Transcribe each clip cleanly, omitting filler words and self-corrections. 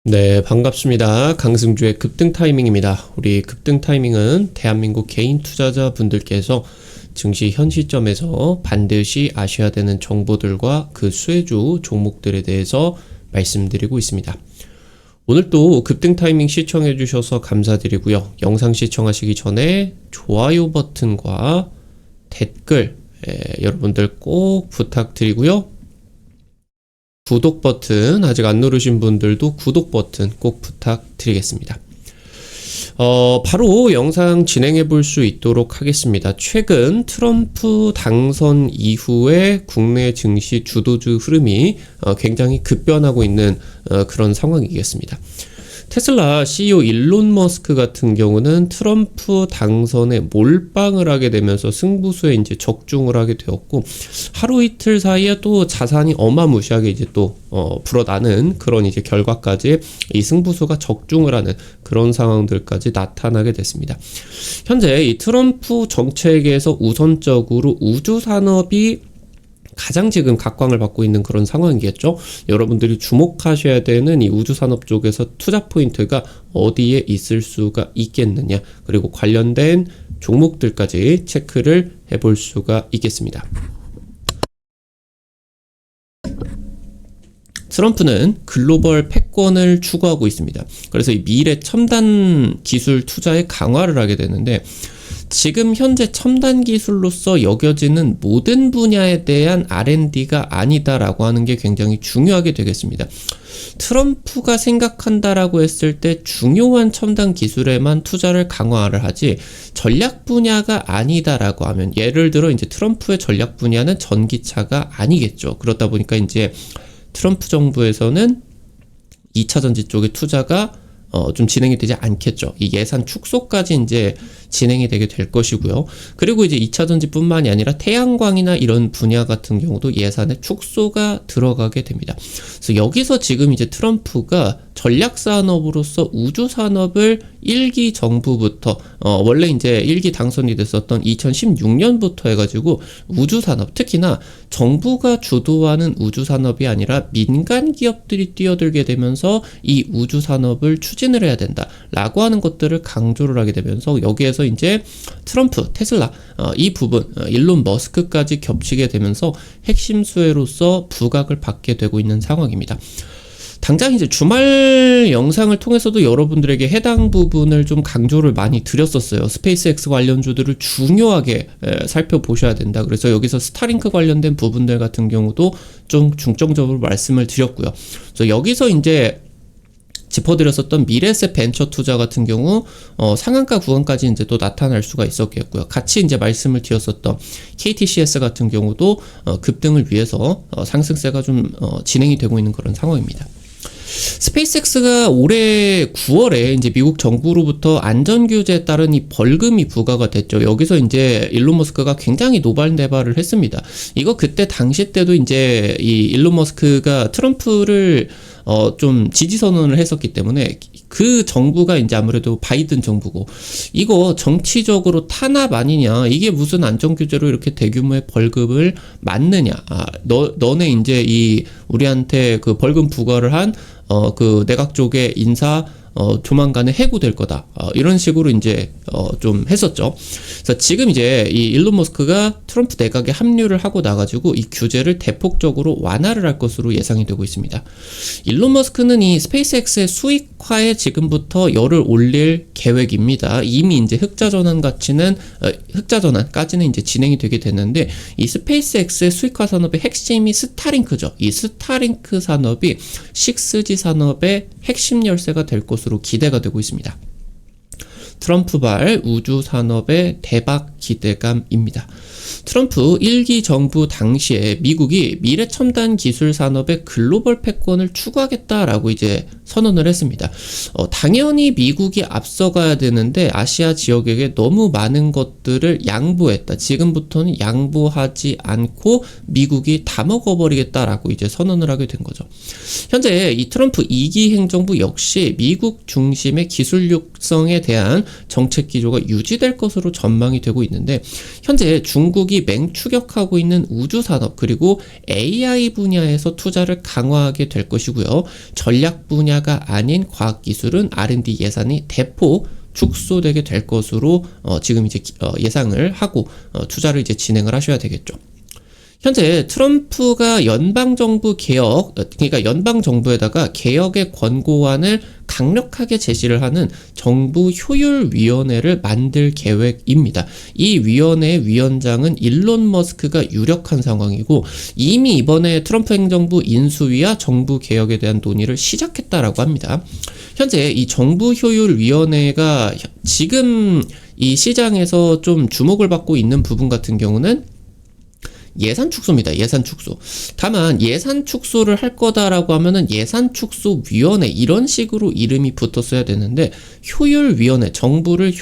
네, 반갑습니다. 강승주의 급등 타이밍입니다. 우리 급등 타이밍은 대한민국 개인 투자자분들께서 증시 현 시점에서 반드시 아셔야 되는 정보들과 그 수혜주 종목들에 대해서 말씀드리고 있습니다. 오늘 또 급등 타이밍 시청해 주셔서 감사드리고요. 영상 시청하시기 전에 좋아요 버튼과 댓글 여러분들 꼭 부탁드리고요. 구독 버튼 아직 안 누르신 분들도 구독 버튼 꼭 부탁드리겠습니다. 바로 영상 진행해 볼 수 있도록 하겠습니다. 최근 트럼프 당선 이후에 국내 증시 주도주 흐름이 굉장히 급변하고 있는 그런 상황이겠습니다. 테슬라 CEO 일론 머스크 같은 경우는 트럼프 당선에 몰빵을 하게 되면서 승부수에 이제 적중을 하게 되었고, 하루 이틀 사이에 또 자산이 어마무시하게 이제 또 불어나는 그런 이제 결과까지 이 승부수가 적중을 하는 그런 상황들까지 나타나게 됐습니다. 현재 이 트럼프 정책에서 우선적으로 우주 산업이 가장 지금 각광을 받고 있는 그런 상황이겠죠. 여러분들이 주목하셔야 되는 이 우주산업 쪽에서 투자 포인트가 어디에 있을 수가 있겠느냐, 그리고 관련된 종목들까지 체크를 해볼 수가 있겠습니다. 트럼프는 글로벌 패권을 추구하고 있습니다. 그래서 이 미래 첨단 기술 투자에 강화를 하게 되는데, 지금 현재 첨단 기술로서 여겨지는 모든 분야에 대한 R&D가 아니다라고 하는 게 굉장히 중요하게 되겠습니다. 트럼프가 생각한다라고 했을 때 중요한 첨단 기술에만 투자를 강화를 하지, 전략 분야가 아니다라고 하면, 예를 들어 이제 트럼프의 전략 분야는 전기차가 아니겠죠. 그렇다 보니까 이제 트럼프 정부에서는 2차 전지 쪽에 투자가 좀 진행이 되지 않겠죠. 이 예산 축소까지 이제 진행이 되게 될 것이고요. 그리고 이제 2차 전지뿐만이 아니라 태양광이나 이런 분야 같은 경우도 예산의 축소가 들어가게 됩니다. 그래서 여기서 지금 이제 트럼프가 전략 산업으로서 우주 산업을 1기 정부부터 원래 이제 1기 당선이 됐었던 2016년부터 해가지고 우주 산업, 특히나 정부가 주도하는 우주 산업이 아니라 민간 기업들이 뛰어들게 되면서 이 우주 산업을 추진을 해야 된다라고 하는 것들을 강조를 하게 되면서, 여기에서 이제 트럼프, 테슬라 이 부분, 일론 머스크까지 겹치게 되면서 핵심 수혜로서 부각을 받게 되고 있는 상황입니다. 당장 이제 주말 영상을 통해서도 여러분들에게 해당 부분을 좀 강조를 많이 드렸었어요. 스페이스X 관련주들을 중요하게 살펴보셔야 된다. 그래서 여기서 스타링크 관련된 부분들 같은 경우도 좀 중점적으로 말씀을 드렸고요. 그래서 여기서 이제 짚어드렸었던 미래세 벤처 투자 같은 경우 상한가 구간까지 이제 또 나타날 수가 있었겠고요. 같이 이제 말씀을 드렸었던 KTCS 같은 경우도 급등을 위해서 상승세가 좀 진행이 되고 있는 그런 상황입니다. 스페이스X가 올해 9월에 이제 미국 정부로부터 안전규제에 따른 이 벌금이 부과가 됐죠. 여기서 이제 일론 머스크가 굉장히 노발대발을 했습니다. 이거 그때 당시 때도 이제 이 일론 머스크가 트럼프를 좀 지지 선언을 했었기 때문에, 그 정부가 이제 아무래도 바이든 정부고, 이거 정치적으로 탄압 아니냐, 이게 무슨 안전규제로 이렇게 대규모의 벌금을 맞느냐, 너네 이제 이 우리한테 그 벌금 부과를 한 그 내각 쪽의 인사 조만간에 해고될 거다, 이런 식으로 이제 좀 했었죠. 그래서 지금 이제 이 일론 머스크가 트럼프 내각에 합류를 하고 나가지고 이 규제를 대폭적으로 완화를 할 것으로 예상이 되고 있습니다. 일론 머스크는 이 스페이스X의 수익화에 지금부터 열을 올릴 계획입니다. 이미 이제 흑자전환까지는 이제 진행이 되게 됐는데, 이 스페이스X의 수익화 산업의 핵심이 스타링크죠. 이 스타링크 산업이 6G 산업의 핵심 열쇠가 될 것으로 기대가 되고 있습니다. 트럼프발 우주 산업의 대박 기대감입니다. 트럼프 1기 정부 당시에 미국이 미래 첨단 기술 산업의 글로벌 패권을 추구하겠다라고 이제 선언을 했습니다. 당연히 미국이 앞서가야 되는데 아시아 지역에게 너무 많은 것들을 양보했다. 지금부터는 양보하지 않고 미국이 다 먹어버리겠다라고 이제 선언을 하게 된 거죠. 현재 이 트럼프 2기 행정부 역시 미국 중심의 기술력 독성에 대한 정책 기조가 유지될 것으로 전망이 되고 있는데, 현재 중국이 맹추격하고 있는 우주 산업 그리고 AI 분야에서 투자를 강화하게 될 것이고요. 전략 분야가 아닌 과학기술은 R&D 예산이 대폭 축소되게 될 것으로 지금 이제 예상을 하고 투자를 이제 진행을 하셔야 되겠죠. 현재 트럼프가 연방정부 개혁, 그러니까 연방정부에다가 개혁의 권고안을 강력하게 제시를 하는 정부 효율위원회를 만들 계획입니다. 이 위원회의 위원장은 일론 머스크가 유력한 상황이고, 이미 이번에 트럼프 행정부 인수위와 정부 개혁에 대한 논의를 시작했다라고 합니다. 현재 이 정부 효율위원회가 지금 이 시장에서 좀 주목을 받고 있는 부분 같은 경우는 예산 축소입니다. 예산 축소. 다만 예산 축소를 할 거다라고 하면은 예산 축소 위원회 이런 식으로 이름이 붙었어야 되는데, 효율위원회, 정부를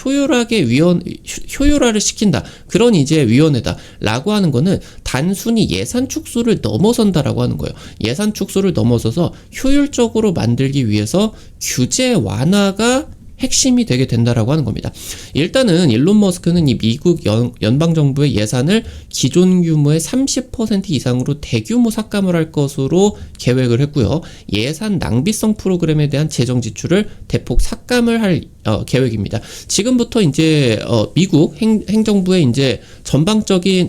효율화를 시킨다. 그런 이제 위원회다라고 하는 거는 단순히 예산 축소를 넘어선다라고 하는 거예요. 예산 축소를 넘어서서 효율적으로 만들기 위해서 규제 완화가 핵심이 되게 된다라고 하는 겁니다. 일단은 일론 머스크는 이 미국 연방정부의 예산을 기존 규모의 30% 이상으로 대규모 삭감을 할 것으로 계획을 했고요. 예산 낭비성 프로그램에 대한 재정 지출을 대폭 삭감을 할 계획입니다. 지금부터 이제 미국 행정부의 이제 전반적인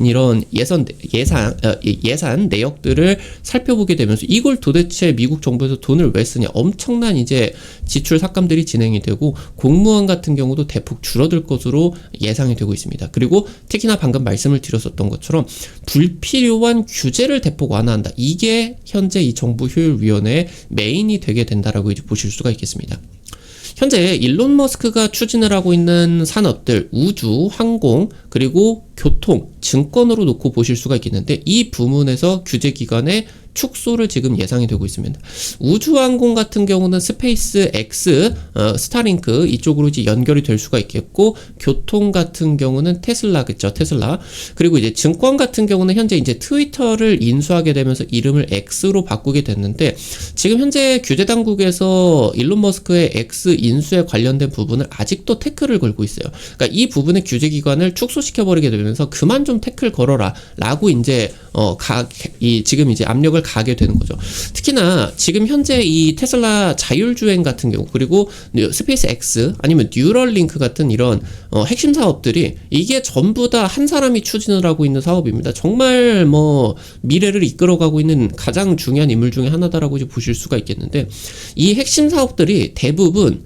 이런 예산 내역들을 살펴보게 되면서, 이걸 도대체 미국 정부에서 돈을 왜 쓰냐, 엄청난 이제 지출 삭감들이 진행이 되고 공무원 같은 경우도 대폭 줄어들 것으로 예상이 되고 있습니다. 그리고 특히나 방금 말씀을 드렸었던 것처럼 불필요한 규제를 대폭 완화한다. 이게 현재 이 정부 효율위원회의 메인이 되게 된다라고 이제 보실 수가 있겠습니다. 현재 일론 머스크가 추진을 하고 있는 산업들, 우주, 항공, 그리고 교통, 증권으로 놓고 보실 수가 있겠는데, 이 부문에서 규제기관의 축소를 지금 예상이 되고 있습니다. 우주항공 같은 경우는 스페이스 X, 스타링크 이쪽으로 이제 연결이 될 수가 있겠고, 교통 같은 경우는 테슬라겠죠, 테슬라. 그리고 이제 증권 같은 경우는 현재 이제 트위터를 인수하게 되면서 이름을 X로 바꾸게 됐는데, 지금 현재 규제 당국에서 일론 머스크의 X 인수에 관련된 부분을 아직도 태클을 걸고 있어요. 그러니까 이 부분의 규제 기관을 축소시켜버리게 되면서 그만 좀 태클 걸어라 라고 이제 지금 이제 압력을 가게 되는 거죠. 특히나 지금 현재 이 테슬라 자율주행 같은 경우, 그리고 스페이스 X 아니면 뉴럴링크 같은 이런 핵심 사업들이 이게 전부 다 한 사람이 추진을 하고 있는 사업입니다. 정말 뭐 미래를 이끌어가고 있는 가장 중요한 인물 중에 하나다라고 이제 보실 수가 있겠는데, 이 핵심 사업들이 대부분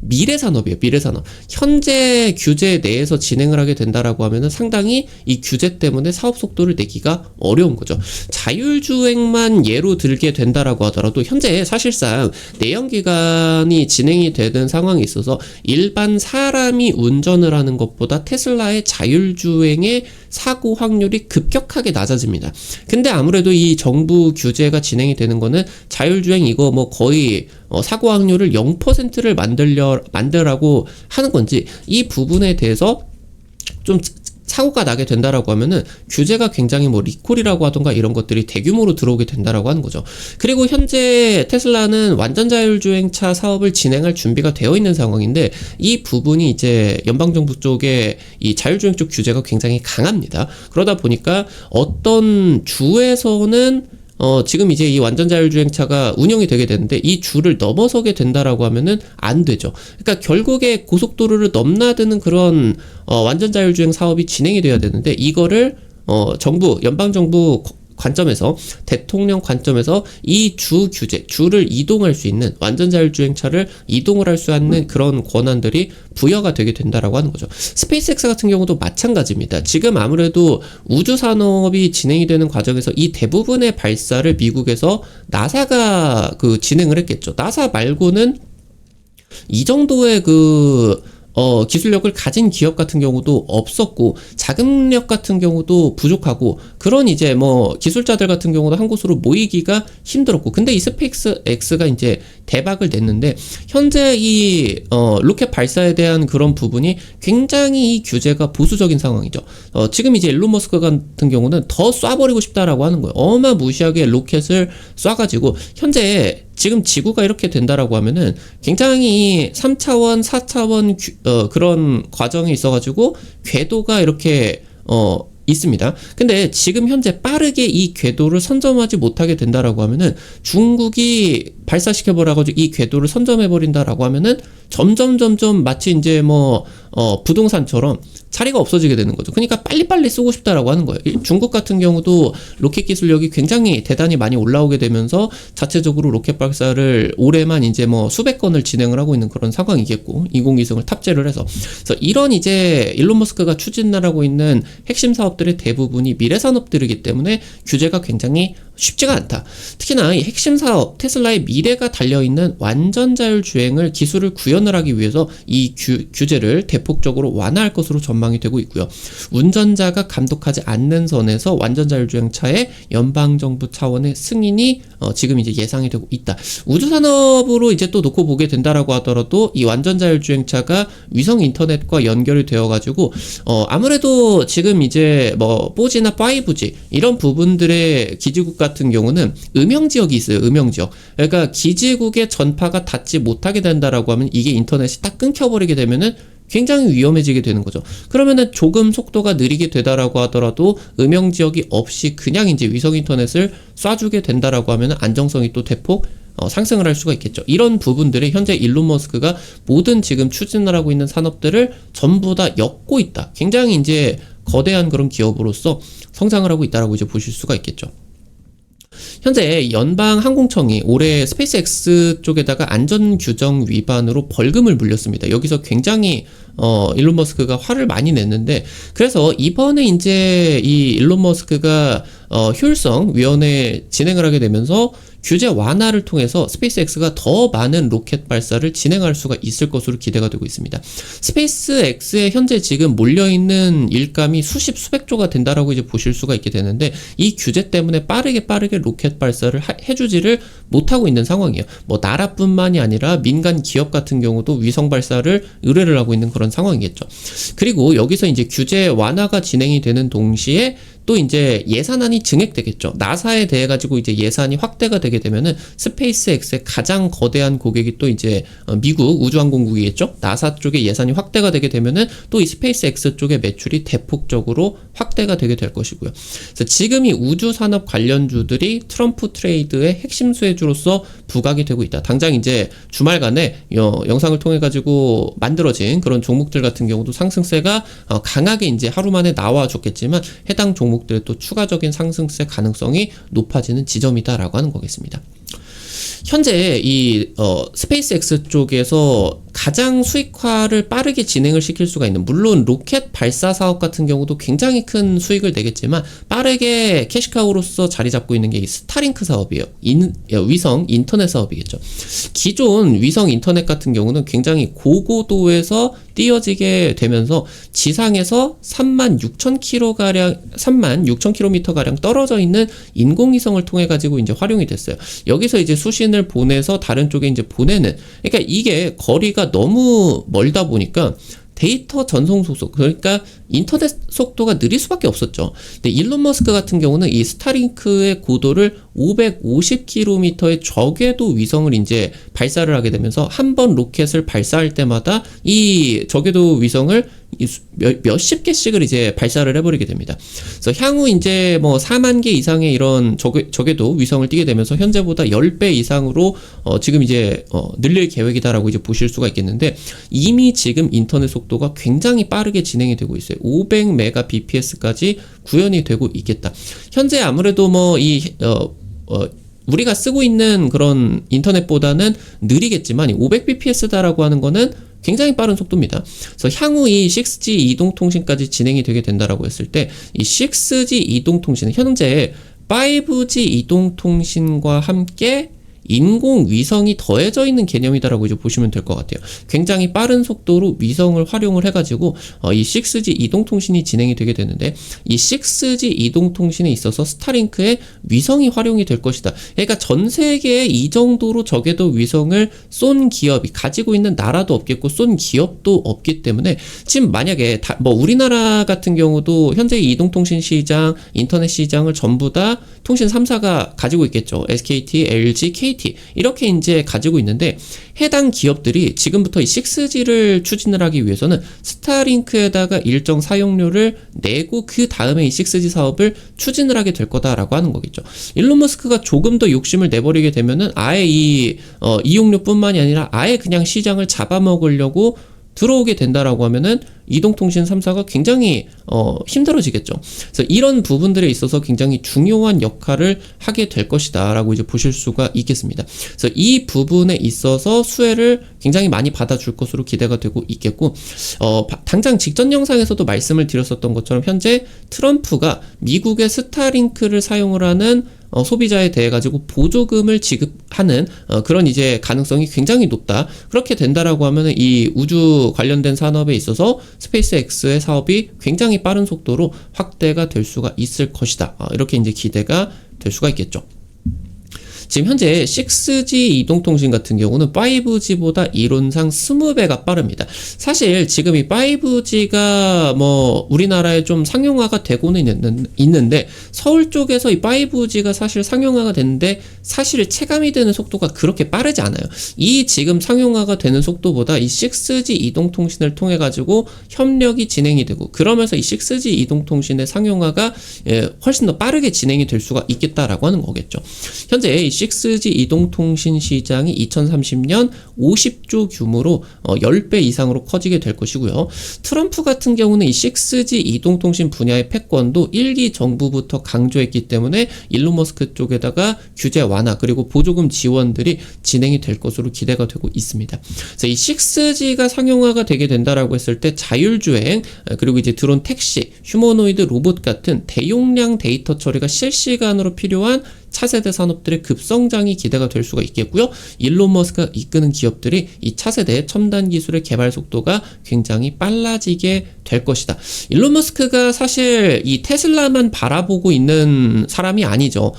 미래 산업이에요. 미래 산업. 현재 규제 내에서 진행을 하게 된다라고 하면은 상당히 이 규제 때문에 사업 속도를 내기가 어려운 거죠. 자율주행만 예로 들게 된다라고 하더라도 현재 사실상 내연기관이 진행이 되는 상황이 있어서 일반 사람이 운전을 하는 것보다 테슬라의 자율주행의 사고 확률이 급격하게 낮아집니다. 근데 아무래도 이 정부 규제가 진행이 되는 거는 자율주행 이거 뭐 거의 사고 확률을 0%를 만들라고 하는 건지, 이 부분에 대해서 좀 사고가 나게 된다라고 하면은 규제가 굉장히 뭐 리콜이라고 하던가 이런 것들이 대규모로 들어오게 된다라고 하는 거죠. 그리고 현재 테슬라는 완전 자율주행차 사업을 진행할 준비가 되어 있는 상황인데, 이 부분이 이제 연방정부 쪽에 이 자율주행 쪽 규제가 굉장히 강합니다. 그러다 보니까 어떤 주에서는 지금 이제 이 완전 자율주행차가 운영이 되게 되는데, 이 주를 넘어서게 된다라고 하면은 안 되죠. 그러니까 결국에 고속도로를 넘나드는 그런 완전 자율주행 사업이 진행이 돼야 되는데, 이거를 연방정부 관점에서, 대통령 관점에서 이 주 규제, 주를 이동할 수 있는, 완전 자율주행차를 이동을 할 수 있는 그런 권한들이 부여가 되게 된다라고 하는 거죠. 스페이스X 같은 경우도 마찬가지입니다. 지금 아무래도 우주 산업이 진행이 되는 과정에서 이 대부분의 발사를 미국에서 나사가 진행을 했겠죠. 나사 말고는 이 정도의 기술력을 가진 기업 같은 경우도 없었고, 자금력 같은 경우도 부족하고, 그런 이제 기술자들 같은 경우도 한 곳으로 모이기가 힘들었고, 근데 이 스페이스 X가 이제 대박을 냈는데 현재 이 로켓 발사에 대한 그런 부분이 굉장히 이 규제가 보수적인 상황이죠. 지금 이제 일론 머스크 같은 경우는 더 쏴버리고 싶다라고 하는 거예요. 어마무시하게 로켓을 쏴가지고 현재 지금 지구가 이렇게 된다라고 하면은 굉장히 3차원, 4차원 그런 과정이 있어가지고 궤도가 이렇게 있습니다. 근데 지금 현재 빠르게 이 궤도를 선점하지 못하게 된다라고 하면은 중국이 발사시켜버려가지고 이 궤도를 선점해버린다라고 하면은 점점 마치 이제 부동산처럼 자리가 없어지게 되는 거죠. 그러니까 빨리빨리 쓰고 싶다라고 하는 거예요. 중국 같은 경우도 로켓 기술력이 굉장히 대단히 많이 올라오게 되면서 자체적으로 로켓 발사를 올해만 이제 수백 건을 진행을 하고 있는 그런 상황이겠고, 인공위성을 탑재를 해서. 그래서 이런 이제 일론 머스크가 추진하고 있는 핵심 사업들의 대부분이 미래 산업들이기 때문에 규제가 굉장히 쉽지가 않다. 특히나 이 핵심 사업 테슬라의 미래가 달려있는 완전 자율 주행을 기술을 구현을 하기 위해서 이 규제를 대폭적으로 완화할 것으로 전망이 되고 있고요. 운전자가 감독하지 않는 선에서 완전 자율 주행차의 연방정부 차원의 승인이 지금 이제 예상이 되고 있다. 우주 산업으로 이제 또 놓고 보게 된다라고 하더라도 이 완전 자율 주행차가 위성 인터넷과 연결이 되어 가지고 아무래도 지금 이제 4G나 5G 이런 부분들의 기지국 같은 경우는 음영 지역이 있어요. 음영 지역. 그러니까 기지국의 전파가 닿지 못하게 된다라고 하면 이게 인터넷이 딱 끊겨버리게 되면은 굉장히 위험해지게 되는 거죠. 그러면은 조금 속도가 느리게 되다라고 하더라도 음영 지역이 없이 그냥 이제 위성 인터넷을 쏴주게 된다라고 하면은 안정성이 또 대폭 상승을 할 수가 있겠죠. 이런 부분들이 현재 일론 머스크가 모든 지금 추진을 하고 있는 산업들을 전부 다 엮고 있다. 굉장히 이제 거대한 그런 기업으로서 성장을 하고 있다라고 이제 보실 수가 있겠죠. 현재 연방항공청이 올해 스페이스X 쪽에다가 안전규정 위반으로 벌금을 물렸습니다. 여기서 굉장히 일론 머스크가 화를 많이 냈는데, 그래서 이번에 이제 이 일론 머스크가 효율성 위원회 진행을 하게 되면서 규제 완화를 통해서 스페이스X가 더 많은 로켓 발사를 진행할 수가 있을 것으로 기대가 되고 있습니다. 스페이스X에 현재 지금 몰려있는 일감이 수십수백조가 된다라고 이제 보실 수가 있게 되는데, 이 규제 때문에 빠르게 로켓 발사를 해주지를 못하고 있는 상황이에요. 나라뿐만이 아니라 민간 기업 같은 경우도 위성 발사를 의뢰를 하고 있는 그런 상황이겠죠. 그리고 여기서 이제 규제 완화가 진행이 되는 동시에 또 이제 예산안이 증액되겠죠. 나사에 대해 가지고 이제 예산이 확대가 되게 되면은 스페이스X의 가장 거대한 고객이 또 이제 미국 우주항공국이겠죠. 나사 쪽에 예산이 확대가 되게 되면은 또 이 스페이스X 쪽의 매출이 대폭적으로 확대가 되게 될 것이고요. 그래서 지금 이 우주 산업 관련주들이 트럼프 트레이드의 핵심 수혜주로서 부각이 되고 있다. 당장 이제 주말간에 영상을 통해 가지고 만들어진 그런 종목들 같은 경우도 상승세가 강하게 이제 하루 만에 나와줬겠지만 해당 종목들의 또 추가적인 상승세 가능성이 높아지는 지점이다라고 하는 거겠습니다. 현재 이 스페이스X 쪽에서 가장 수익화를 빠르게 진행을 시킬 수가 있는, 물론 로켓 발사 사업 같은 경우도 굉장히 큰 수익을 내겠지만 빠르게 캐시카우로서 자리 잡고 있는 게 이 스타링크 사업이에요. 위성 인터넷 사업이겠죠. 기존 위성 인터넷 같은 경우는 굉장히 고고도에서 띄어지게 되면서 지상에서 36,000km 가량 떨어져 있는 인공위성을 통해 가지고 이제 활용이 됐어요. 여기서 이제 수신을 보내서 다른 쪽에 이제 보내는, 그러니까 이게 거리가 너무 멀다 보니까 데이터 전송 속도, 그러니까 인터넷 속도가 느릴 수밖에 없었죠. 근데 일론 머스크 같은 경우는 이 스타링크의 고도를 550km의 저궤도 위성을 이제 발사를 하게 되면서 한 번 로켓을 발사할 때마다 이 저궤도 위성을 몇십 개씩을 이제 발사를 해버리게 됩니다. 그래서 향후 이제 4만 개 이상의 이런 저궤도 위성을 띄게 되면서 현재보다 10배 이상으로 지금 이제 늘릴 계획이다라고 이제 보실 수가 있겠는데, 이미 지금 인터넷 속도가 굉장히 빠르게 진행이 되고 있어요. 500mbps까지 구현이 되고 있겠다. 현재 아무래도 우리가 쓰고 있는 그런 인터넷보다는 느리겠지만 500bps다라고 하는 거는 굉장히 빠른 속도입니다. 그래서 향후 이 6G 이동통신까지 진행이 되게 된다라고 했을 때, 이 6G 이동통신은 현재 5G 이동통신과 함께 인공위성이 더해져 있는 개념이다라고 이제 보시면 될 것 같아요. 굉장히 빠른 속도로 위성을 활용을 해가지고 이 6G 이동통신이 진행이 되게 되는데, 이 6G 이동통신에 있어서 스타링크의 위성이 활용이 될 것이다. 그러니까 전 세계에 이 정도로 적외도 위성을 쏜 기업이, 가지고 있는 나라도 없겠고 쏜 기업도 없기 때문에, 지금 만약에 우리나라 같은 경우도 현재 이동통신 시장, 인터넷 시장을 전부 다 통신 3사가 가지고 있겠죠. SKT, LG, KT 이렇게 이제 가지고 있는데, 해당 기업들이 지금부터 이 6G를 추진을 하기 위해서는 스타링크에다가 일정 사용료를 내고 그 다음에 이 6G 사업을 추진을 하게 될 거다라고 하는 거겠죠. 일론 머스크가 조금 더 욕심을 내버리게 되면은 아예 이 이용료뿐만이 아니라 아예 그냥 시장을 잡아먹으려고 들어오게 된다라고 하면은 이동통신 3사가 굉장히 힘들어지겠죠. 그래서 이런 부분들에 있어서 굉장히 중요한 역할을 하게 될 것이다 라고 이제 보실 수가 있겠습니다. 그래서 이 부분에 있어서 수혜를 굉장히 많이 받아줄 것으로 기대가 되고 있겠고, 당장 직전 영상에서도 말씀을 드렸었던 것처럼 현재 트럼프가 미국의 스타링크를 사용을 하는 소비자에 대해 가지고 보조금을 지급하는 그런 이제 가능성이 굉장히 높다. 그렇게 된다라고 하면은 이 우주 관련된 산업에 있어서 스페이스X의 사업이 굉장히 빠른 속도로 확대가 될 수가 있을 것이다. 이렇게 이제 기대가 될 수가 있겠죠. 지금 현재 6G 이동통신 같은 경우는 5G보다 이론상 20배가 빠릅니다. 사실 지금 이 5G가 우리나라에 좀 상용화가 되고는 있는데, 서울 쪽에서 이 5G가 사실 상용화가 됐는데 사실 체감이 되는 속도가 그렇게 빠르지 않아요. 이 지금 상용화가 되는 속도보다 이 6G 이동통신을 통해 가지고 협력이 진행이 되고, 그러면서 이 6G 이동통신의 상용화가 훨씬 더 빠르게 진행이 될 수가 있겠다라고 하는 거겠죠. 현재 이 6G 이동통신 시장이 2030년 50조 규모로 10배 이상으로 커지게 될 것이고요. 트럼프 같은 경우는 이 6G 이동통신 분야의 패권도 1기 정부부터 강조했기 때문에 일론 머스크 쪽에다가 규제 완화 그리고 보조금 지원들이 진행이 될 것으로 기대가 되고 있습니다. 그래서 이 6G가 상용화가 되게 된다라고 했을 때 자율주행 그리고 이제 드론 택시, 휴머노이드 로봇 같은 대용량 데이터 처리가 실시간으로 필요한 차세대 산업들의 급성장이 기대가 될 수가 있겠고요. 일론 머스크가 이끄는 기업들이 이 차세대 첨단 기술의 개발 속도가 굉장히 빨라지게 될 것이다. 일론 머스크가 사실 이 테슬라만 바라보고 있는 사람이 아니죠.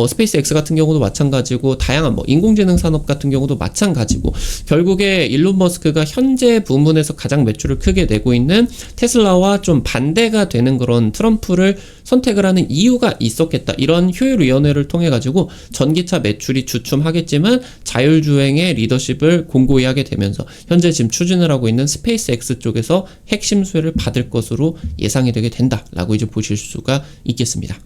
스페이스X 같은 경우도 마찬가지고, 다양한 인공지능 산업 같은 경우도 마찬가지고, 결국에 일론 머스크가 현재 부문에서 가장 매출을 크게 내고 있는 테슬라와 좀 반대가 되는 그런 트럼프를 선택을 하는 이유가 있었겠다. 이런 효율위원회를 통해 가지고 전기차 매출이 주춤하겠지만 자율주행의 리더십을 공고히 하게 되면서 현재 지금 추진을 하고 있는 스페이스X 쪽에서 핵심 수혜를 받을 것으로 예상이 되게 된다라고 이제 보실 수가 있겠습니다.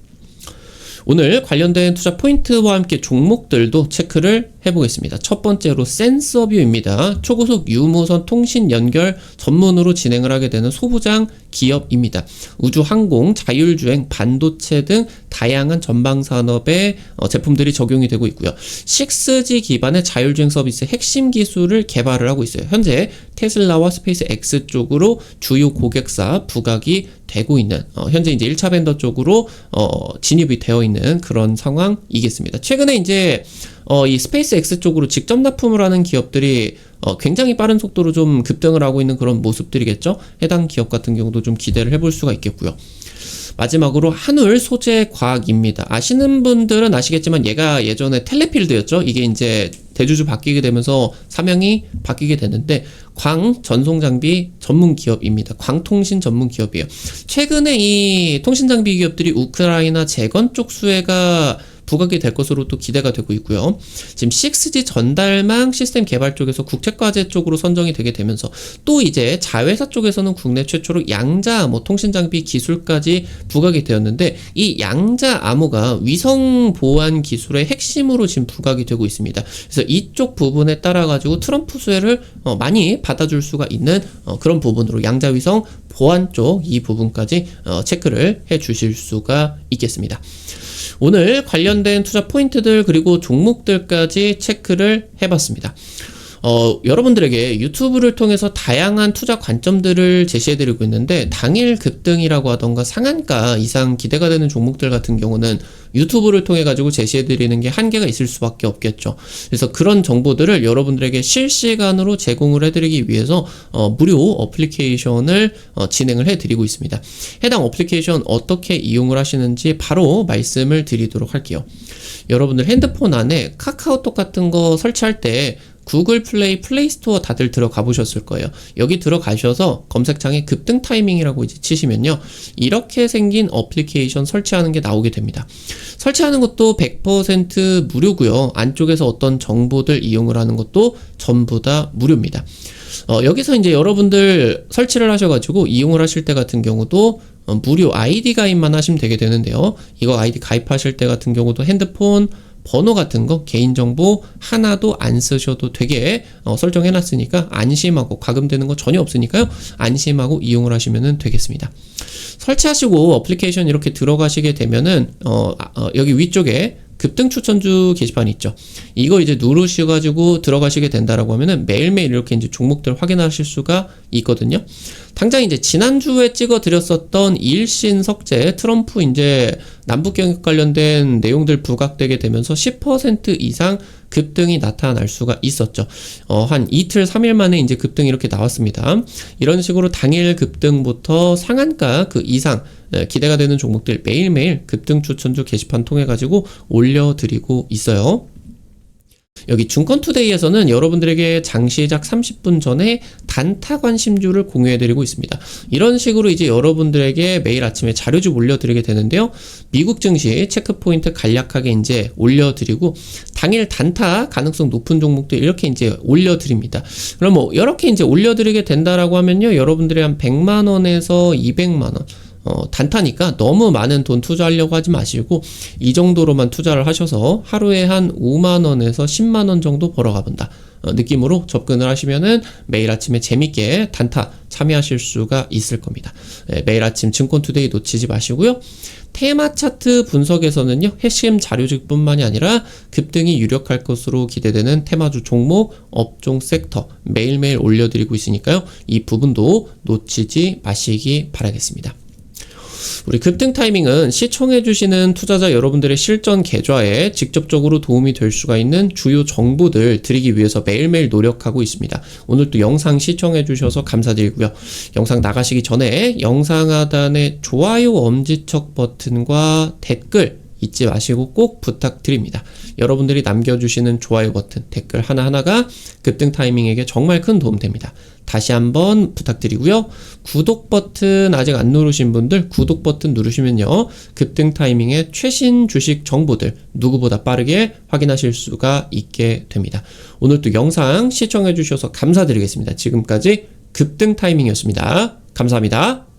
오늘 관련된 투자 포인트와 함께 종목들도 체크를 해보겠습니다. 첫 번째로 센서뷰입니다. 초고속 유무선 통신 연결 전문으로 진행을 하게 되는 소부장 기업입니다. 우주, 항공, 자율주행, 반도체 등 다양한 전방 산업에 제품들이 적용이 되고 있고요. 6G 기반의 자율주행 서비스 핵심 기술을 개발을 하고 있어요. 현재 테슬라와 스페이스X 쪽으로 주요 고객사 부각이 되고 있는, 현재 이제 1차 벤더 쪽으로 진입이 되어 있는 그런 상황이겠습니다. 최근에 이제 이 스페이스X 쪽으로 직접 납품을 하는 기업들이 굉장히 빠른 속도로 좀 급등을 하고 있는 그런 모습들이겠죠. 해당 기업 같은 경우도 좀 기대를 해볼 수가 있겠고요. 마지막으로 한울 소재과학입니다. 아시는 분들은 아시겠지만 얘가 예전에 텔레필드였죠. 이게 이제 대주주 바뀌게 되면서 사명이 바뀌게 됐는데 광 전송 장비 전문 기업입니다. 광통신 전문 기업이에요. 최근에 이 통신 장비 기업들이 우크라이나 재건 쪽 수혜가 부각이 될 것으로 또 기대가 되고 있고요. 지금 6G 전달망 시스템 개발 쪽에서 국책과제 쪽으로 선정이 되게 되면서 또 이제 자회사 쪽에서는 국내 최초로 양자 통신 장비 기술까지 부각이 되었는데, 이 양자 암호가 위성 보안 기술의 핵심으로 지금 부각이 되고 있습니다. 그래서 이쪽 부분에 따라 가지고 트럼프 수혜를 많이 받아줄 수가 있는 그런 부분으로 양자 위성 보안 쪽 이 부분까지 체크를 해 주실 수가 있겠습니다. 오늘 관련된 투자 포인트들 그리고 종목들까지 체크를 해봤습니다. 여러분들에게 유튜브를 통해서 다양한 투자 관점들을 제시해드리고 있는데, 당일 급등이라고 하던가 상한가 이상 기대가 되는 종목들 같은 경우는 유튜브를 통해 가지고 제시해드리는 게 한계가 있을 수밖에 없겠죠. 그래서 그런 정보들을 여러분들에게 실시간으로 제공을 해드리기 위해서 무료 어플리케이션을 진행을 해드리고 있습니다. 해당 어플리케이션 어떻게 이용을 하시는지 바로 말씀을 드리도록 할게요. 여러분들 핸드폰 안에 카카오톡 같은 거 설치할 때 구글 플레이, 플레이스토어 다들 들어가 보셨을 거예요. 여기 들어가셔서 검색창에 급등 타이밍이라고 이제 치시면요, 이렇게 생긴 어플리케이션 설치하는 게 나오게 됩니다. 설치하는 것도 100% 무료고요. 안쪽에서 어떤 정보들 이용을 하는 것도 전부 다 무료입니다. 여기서 이제 여러분들 설치를 하셔가지고 이용을 하실 때 같은 경우도 무료 아이디 가입만 하시면 되게 되는데요. 이거 아이디 가입하실 때 같은 경우도 핸드폰 번호 같은 거 개인정보 하나도 안 쓰셔도 되게 설정해놨으니까 안심하고, 과금되는 거 전혀 없으니까요, 안심하고 이용을 하시면 되겠습니다. 설치하시고 어플리케이션 이렇게 들어가시게 되면은 여기 위쪽에 급등 추천주 게시판 있죠. 이거 이제 누르셔가지고 들어가시게 된다라고 하면은 매일매일 이렇게 이제 종목들 확인하실 수가 있거든요. 당장 이제 지난주에 찍어 드렸었던 일신석재 트럼프 이제 남북 경협 관련된 내용들 부각되게 되면서 10% 이상 급등이 나타날 수가 있었죠. 한 이틀 3일 만에 이제 급등이 이렇게 나왔습니다. 이런 식으로 당일 급등부터 상한가 그 이상 기대가 되는 종목들 매일매일 급등 추천주 게시판 통해 가지고 올려드리고 있어요. 여기 증권투데이에서는 여러분들에게 장시작 30분 전에 단타 관심주를 공유해드리고 있습니다. 이런 식으로 이제 여러분들에게 매일 아침에 자료주 올려드리게 되는데요. 미국 증시 체크포인트 간략하게 이제 올려드리고, 당일 단타 가능성 높은 종목들 이렇게 이제 올려드립니다. 그럼 뭐 이렇게 이제 올려드리게 된다라고 하면요, 여러분들이 한 100만원에서 200만원 단타니까 너무 많은 돈 투자하려고 하지 마시고 이 정도로만 투자를 하셔서 하루에 한 5만원에서 10만원 정도 벌어가 본다 느낌으로 접근을 하시면은 매일 아침에 재밌게 단타 참여하실 수가 있을 겁니다. 매일 아침 증권투데이 놓치지 마시고요. 테마 차트 분석에서는요, 핵심 자료직뿐만이 아니라 급등이 유력할 것으로 기대되는 테마주 종목, 업종, 섹터 매일매일 올려드리고 있으니까요, 이 부분도 놓치지 마시기 바라겠습니다. 우리 급등 타이밍은 시청해주시는 투자자 여러분들의 실전 계좌에 직접적으로 도움이 될 수가 있는 주요 정보들 드리기 위해서 매일매일 노력하고 있습니다. 오늘 또 영상 시청해주셔서 감사드리고요. 영상 나가시기 전에 영상 하단에 좋아요 엄지척 버튼과 댓글 잊지 마시고 꼭 부탁드립니다. 여러분들이 남겨주시는 좋아요 버튼, 댓글 하나하나가 급등 타이밍에게 정말 큰 도움 됩니다. 다시 한번 부탁드리고요. 구독 버튼 아직 안 누르신 분들 구독 버튼 누르시면요, 급등 타이밍의 최신 주식 정보들 누구보다 빠르게 확인하실 수가 있게 됩니다. 오늘 또 영상 시청해 주셔서 감사드리겠습니다. 지금까지 급등 타이밍이었습니다. 감사합니다.